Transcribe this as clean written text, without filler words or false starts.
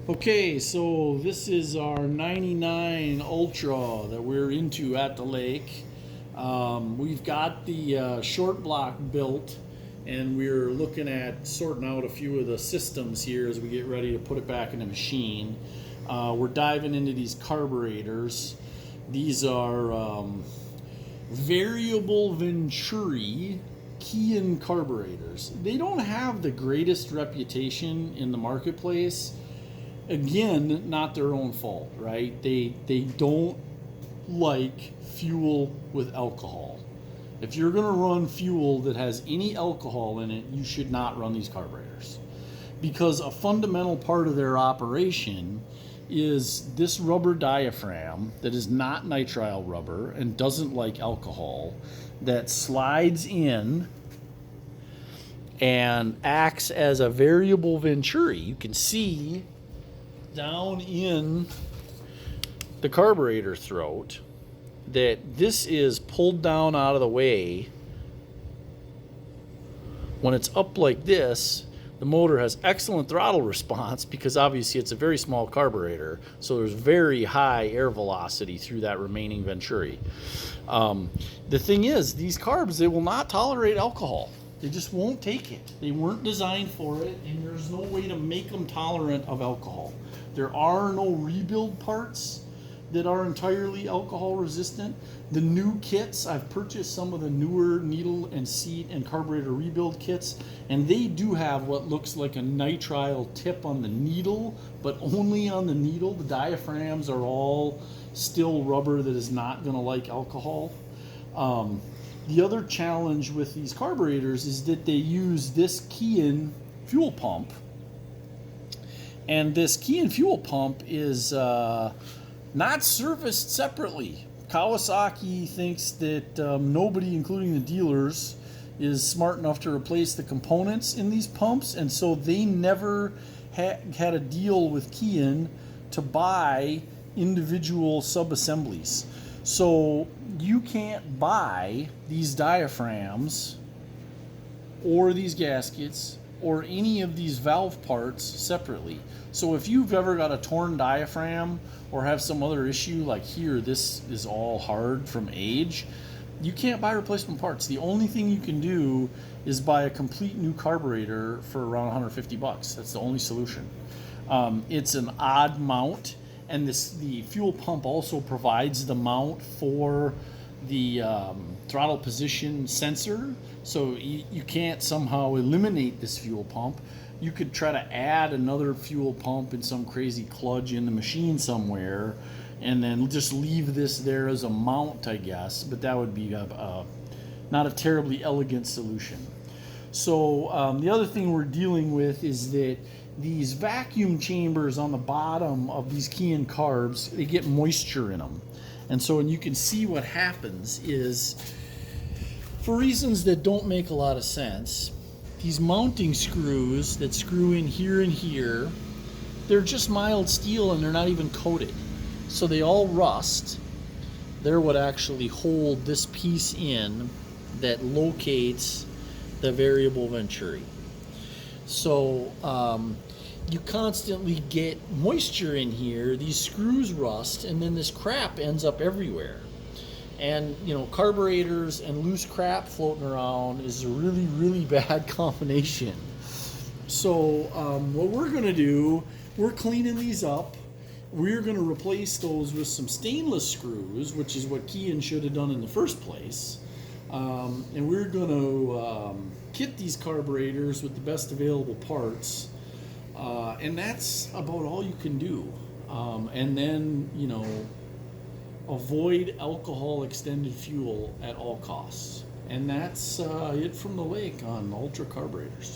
Okay, so this is our 99 Ultra that we're into at the lake. We've got the short block built, and we're looking at sorting out a few of the systems here as we get ready to put it back in the machine. We're diving into these carburetors. These are variable Venturi key-in carburetors. They don't have the greatest reputation in the marketplace. Again, not their own fault, right? They don't like fuel with alcohol. If you're going to run fuel that has any alcohol in it, you should not run these carburetors, because a fundamental part of their operation is this rubber diaphragm that is not nitrile rubber and doesn't like alcohol, that slides in and acts as a variable Venturi. You can see down in the carburetor throat that this is pulled down out of the way. When it's up like this, the motor has excellent throttle response because obviously it's a very small carburetor, so there's very high air velocity through that remaining Venturi. The thing is, these carbs, they will not tolerate alcohol. They just won't take it. They weren't designed for it, and there's no way to make them tolerant of alcohol. There are no rebuild parts that are entirely alcohol resistant. The new kits, I've purchased some of the newer needle and seat and carburetor rebuild kits, and they do have what looks like a nitrile tip on the needle, but only on the needle. The diaphragms are all still rubber that is not going to like alcohol. The other challenge with these carburetors is that they use this key-in fuel pump, and this key-in fuel pump is not serviced separately. Kawasaki thinks that nobody, including the dealers, is smart enough to replace the components in these pumps, and so they never had a deal with key-in to buy individual sub-assemblies. So you can't buy these diaphragms or these gaskets or any of these valve parts separately. So if you've ever got a torn diaphragm or have some other issue, like here, this is all hard from age, you can't buy replacement parts. The only thing you can do is buy a complete new carburetor for around 150 bucks. That's the only solution. It's an odd mount, and the fuel pump also provides the mount for the throttle position sensor, so you can't somehow eliminate this fuel pump. You could try to add another fuel pump in some crazy kludge in the machine somewhere and then just leave this there as a mount, I guess, but that would be not a terribly elegant solution. So the other thing we're dealing with is that these vacuum chambers on the bottom of these key-in carbs, they get moisture in them. And so, and you can see what happens is, for reasons that don't make a lot of sense, these mounting screws that screw in here and here, they're just mild steel and they're not even coated. So they all rust. They're what actually hold this piece in that locates the variable Venturi. So you constantly get moisture in here, these screws rust, and then this crap ends up everywhere. And you know, carburetors and loose crap floating around is a really, really bad combination. So what we're gonna do, we're cleaning these up. We're gonna replace those with some stainless screws, which is what key-in should have done in the first place. And we're gonna kit these carburetors with the best available parts. And that's about all you can do. And then, you know, avoid alcohol extended fuel at all costs. And that's it from the lake on Ultra carburetors.